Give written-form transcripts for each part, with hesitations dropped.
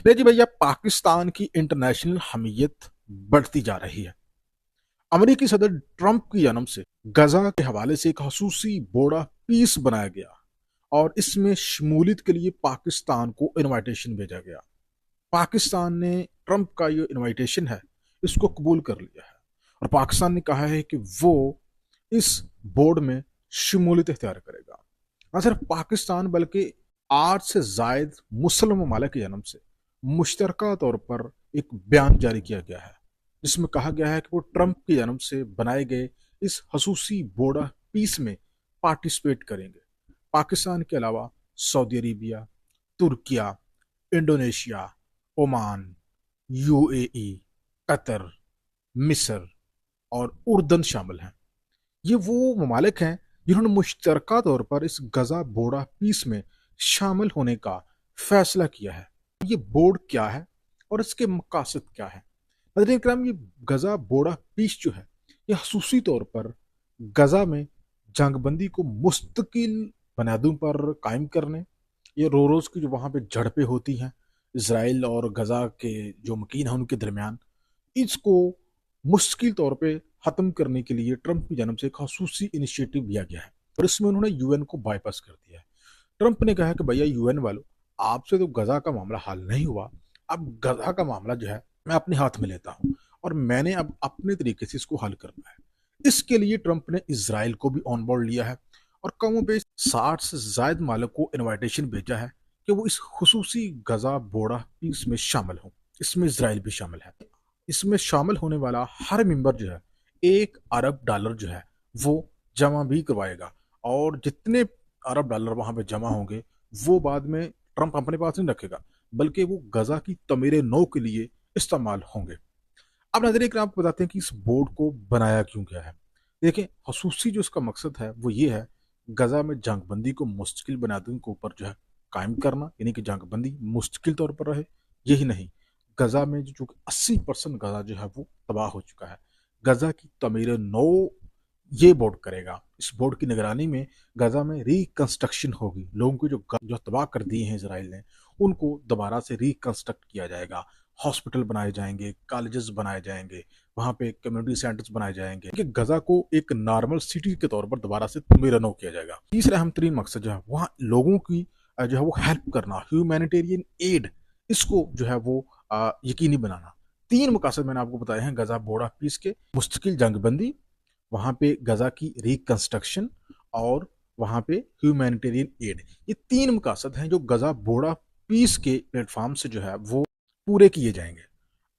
देखिए भैया, पाकिस्तान की इंटरनेशनल हमीयत बढ़ती जा रही है। अमेरिकी सदर ट्रंप की जन्म से गजा के हवाले से एक खसूसी बोर्डा पीस बनाया गया और इसमें शमूलियत के लिए पाकिस्तान को इनविटेशन भेजा गया। पाकिस्तान ने ट्रंप का ये इनविटेशन है, इसको कबूल कर लिया है और पाकिस्तान ने कहा है कि वो इस बोर्ड में शमूलियत इख्तियार करेगा। न सिर्फ पाकिस्तान बल्कि 8 से जायद मुस्लिम ममालिक के जन्म से मुश्तरका तौर पर एक बयान जारी किया गया है, जिसमें कहा गया है कि वो ट्रंप के जन्म से बनाए गए इस खसूसी बोर्डा पीस में पार्टिसिपेट करेंगे। पाकिस्तान के अलावा Saudi Arabia, Türkiye, Indonesia, Oman, UAE, Qatar, मिस्र और उर्दन शामिल हैं। ये वो ममालिक हैं जिन्होंने मुश्तरका तौर पर इस गजा बोर्डा पीस में शामिल होने का फैसला किया है। ये बोर्ड क्या है और इसके मकासद क्या है? नाज़रीन इकराम, ये गजा बोर्डा पीस जो है, ये खसूसी तौर पर गजा में जंगबंदी को मुस्तकिल बुनियादों पर कायम करने, ये रोज़ की जो वहाँ पे झड़पें होती हैं इसराइल और गजा के जो मकीन हैं उनके दरमियान, इसको मुश्किल तौर पे ख़त्म करने के लिए ट्रंप की जानब से एक खसूसी इनिशिएटिव लिया गया है और इसमें उन्होंने यूएन को बाईपास कर दिया है। ट्रंप ने कहा है कि भैया यूएन वालों, आपसे तो गजा का मामला हल नहीं हुआ, अब गजा का मामला जो है मैं अपने हाथ में लेता हूँ और मैंने अब अपने तरीके से इसको हल करना है। इसके लिए ट्रंप ने इसराइल को भी ऑन बोर्ड लिया है और कमों पे 60 से जायद मालिक को इनविटेशन भेजा है कि वो इस खुसूसी गजा बोर्डा पीस में शामिल हों। इसमें इसराइल भी शामिल है। इसमें शामिल होने वाला हर मेंबर जो है $1 अरब जो है वो जमा भी करवाएगा और जितने अरब डॉलर वहां पे जमा होंगे वो बाद में ट्रंप अपने पास नहीं रखेगा, बल्कि वो गजा की तमीर नौ के लिए इस्तेमाल होंगे। अब नजर आपको बताते हैं कि इस बोर्ड को बनाया क्यों गया है। देखें, खसूसी जो इसका मकसद है वो ये है, गजा में जंगबंदी को मुश्किल बुनियादों के ऊपर जो है कायम करना, यानी कि जंगबंदी मुश्किल तौर पर रहे। यही नहीं, गजा में जो 80% गजा जो है वो तबाह हो चुका है। गजा की तमीर नौ ये बोर्ड करेगा। इस बोर्ड की निगरानी में गजा में रिकंस्ट्रक्शन होगी। लोगों को जो तबाह कर दिए हैं इसराइल ने, उनको दोबारा से रिकंस्ट्रक्ट किया जाएगा। हॉस्पिटल बनाए जाएंगे, कॉलेजेस बनाए जाएंगे, वहाँ पे कम्युनिटी सेंटर्स बनाए जाएंगे कि गजा को एक नॉर्मल सिटी के तौर पर दोबारा से तमीरनो किया जाएगा। तीसरा अहम तरीन मकसद जो है वहाँ लोगों की जो है वो हेल्प करना, ह्यूमैनिटेरियन एड, इसको जो है वो यकीनी बनाना। 3 मकसद मैंने आपको बताए हैं गजा बोर्डा पीस के: मुस्तकिल जंगबंदी, वहाँ पे गजा की रिकंस्ट्रक्शन और वहाँ पे ह्यूमैनिटेरियन एड। ये 3 मकसद हैं जो गजा बोर्डा पीस के प्लेटफॉर्म से जो है वो पूरे किए जाएंगे।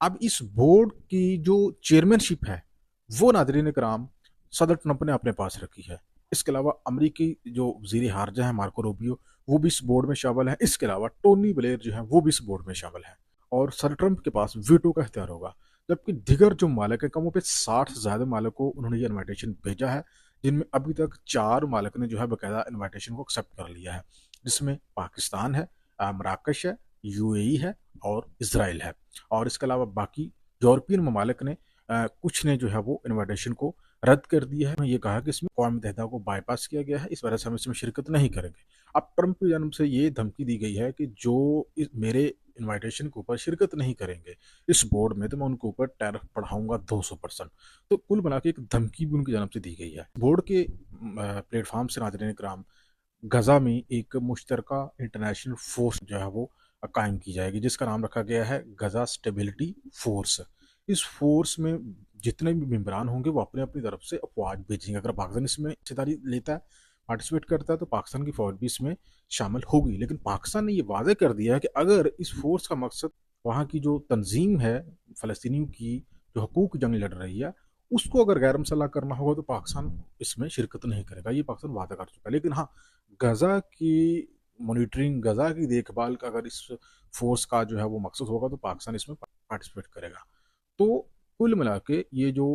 अब इस बोर्ड की जो चेयरमैनशिप है वो नाज़रीन कराम सदर ट्रंप ने अपने पास रखी है। इसके अलावा अमरीकी जो वज़ीर खारजा है मार्को रूबियो, वो भी इस बोर्ड में शामिल है। इसके अलावा टोनी ब्लेयर जो है वो भी इस बोर्ड में शामिल है और सदर ट्रंप के पास वीटो का इख्तियार होगा। जबकि दिगर जो मालिक है, कमों पे 60 से ज़्यादा मालिक को उन्होंने ये इन्विटेशन भेजा है, जिनमें अभी तक 4 मालिक ने जो है बाकायदा इन्विटेशन को एक्सेप्ट कर लिया है, जिसमें पाकिस्तान है, मराकश है, यूएई है और इसराइल है। और इसके अलावा बाकी यूरोपियन ममालिक ने कुछ ने जो है वो इन्विटेशन को रद्द कर दिया है। ये कहा कि इसमें अक़वाम मुत्तहिदा को बाईपास किया गया है, इस वजह से हम इसमें शिरकत नहीं करेंगे। अब ट्रंप की जानब से ये धमकी दी गई है कि जो मेरे इन्विटेशन के ऊपर शिरकत नहीं करेंगे इस बोर्ड में, तो मैं उनके ऊपर टैरिफ बढ़ाऊंगा 200%। तो कुल बना के एक धमकी भी उनकी जानब से दी गई है। बोर्ड के प्लेटफॉर्म से नाज़रीन कराम गजा में एक मुश्तरका इंटरनेशनल फोर्स जो है वो कायम की जाएगी, जिसका नाम रखा गया है गजा स्टेबिलिटी फोर्स। इस फोर्स में जितने भी मेम्बरान होंगे वो अपने अपनी तरफ से अफवाज भेजेंगे। अगर पाकिस्तान इसमें हिस्सेदारी लेता है, पार्टिसिपेट करता है, तो पाकिस्तान की फौज भी इसमें शामिल होगी। लेकिन पाकिस्तान ने ये वादे कर दिया है कि अगर इस फोर्स का मकसद वहाँ की जो तंजीम है फ़लस्तीनियों की जो हकूक़ जंग लड़ रही है उसको अगर गैर मुसल्लह करना होगा तो पाकिस्तान इसमें शिरकत नहीं करेगा। ये पाकिस्तान वादा कर चुका है। लेकिन हाँ, गजा की मॉनिटरिंग, गजा की देखभाल का अगर इस फोर्स का जो है वो मकसद होगा तो पाकिस्तान इसमें पार्टिसिपेट करेगा। तो कुल मिला के ये जो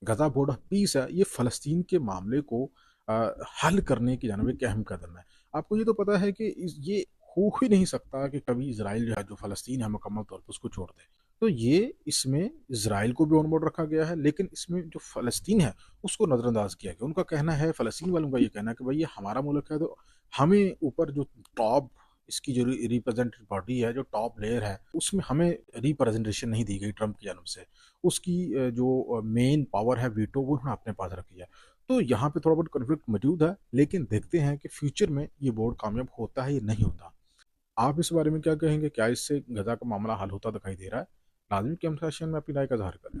गजा बोर्ड पीस है ये फ़लस्तीन के मामले को हल करने की जानब एक अहम कदम है। आपको ये तो पता है कि ये हो ही नहीं सकता कि कभी इसराइल जो है जो फ़लस्तीन है मुकम्मल तौर पर उसको छोड़ दे। तो ये इसमें इसराइल को भी ऑन बोर्ड रखा गया है, लेकिन इसमें जो फ़लस्तीन है उसको नज़रअंदाज किया गया। उनका कहना है, फ़लस्तीन वालों का ये कहना है कि भाई ये हमारा मुल्क है, तो हमें ऊपर जो टॉप اس کی جو ریپرزینٹیو باڈی ہے، جو ٹاپ لیئر ہے، اس میں ہمیں ریپرزنٹیشن نہیں دی گئی ٹرمپ کی جانب سے. اس کی جو مین پاور ہے ویٹو، وہ انہوں نے اپنے پاس رکھی ہے. تو یہاں پہ تھوڑا بہت کنفلکٹ موجود ہے، لیکن دیکھتے ہیں کہ فیوچر میں یہ بورڈ کامیاب ہوتا ہے یا نہیں ہوتا. آپ اس بارے میں کیا کہیں گے؟ کیا اس سے غزہ کا معاملہ حل ہوتا دکھائی دے رہا ہے؟ لازمی کہ ہم سیشن میں اپنی رائے کا اظہار کریں.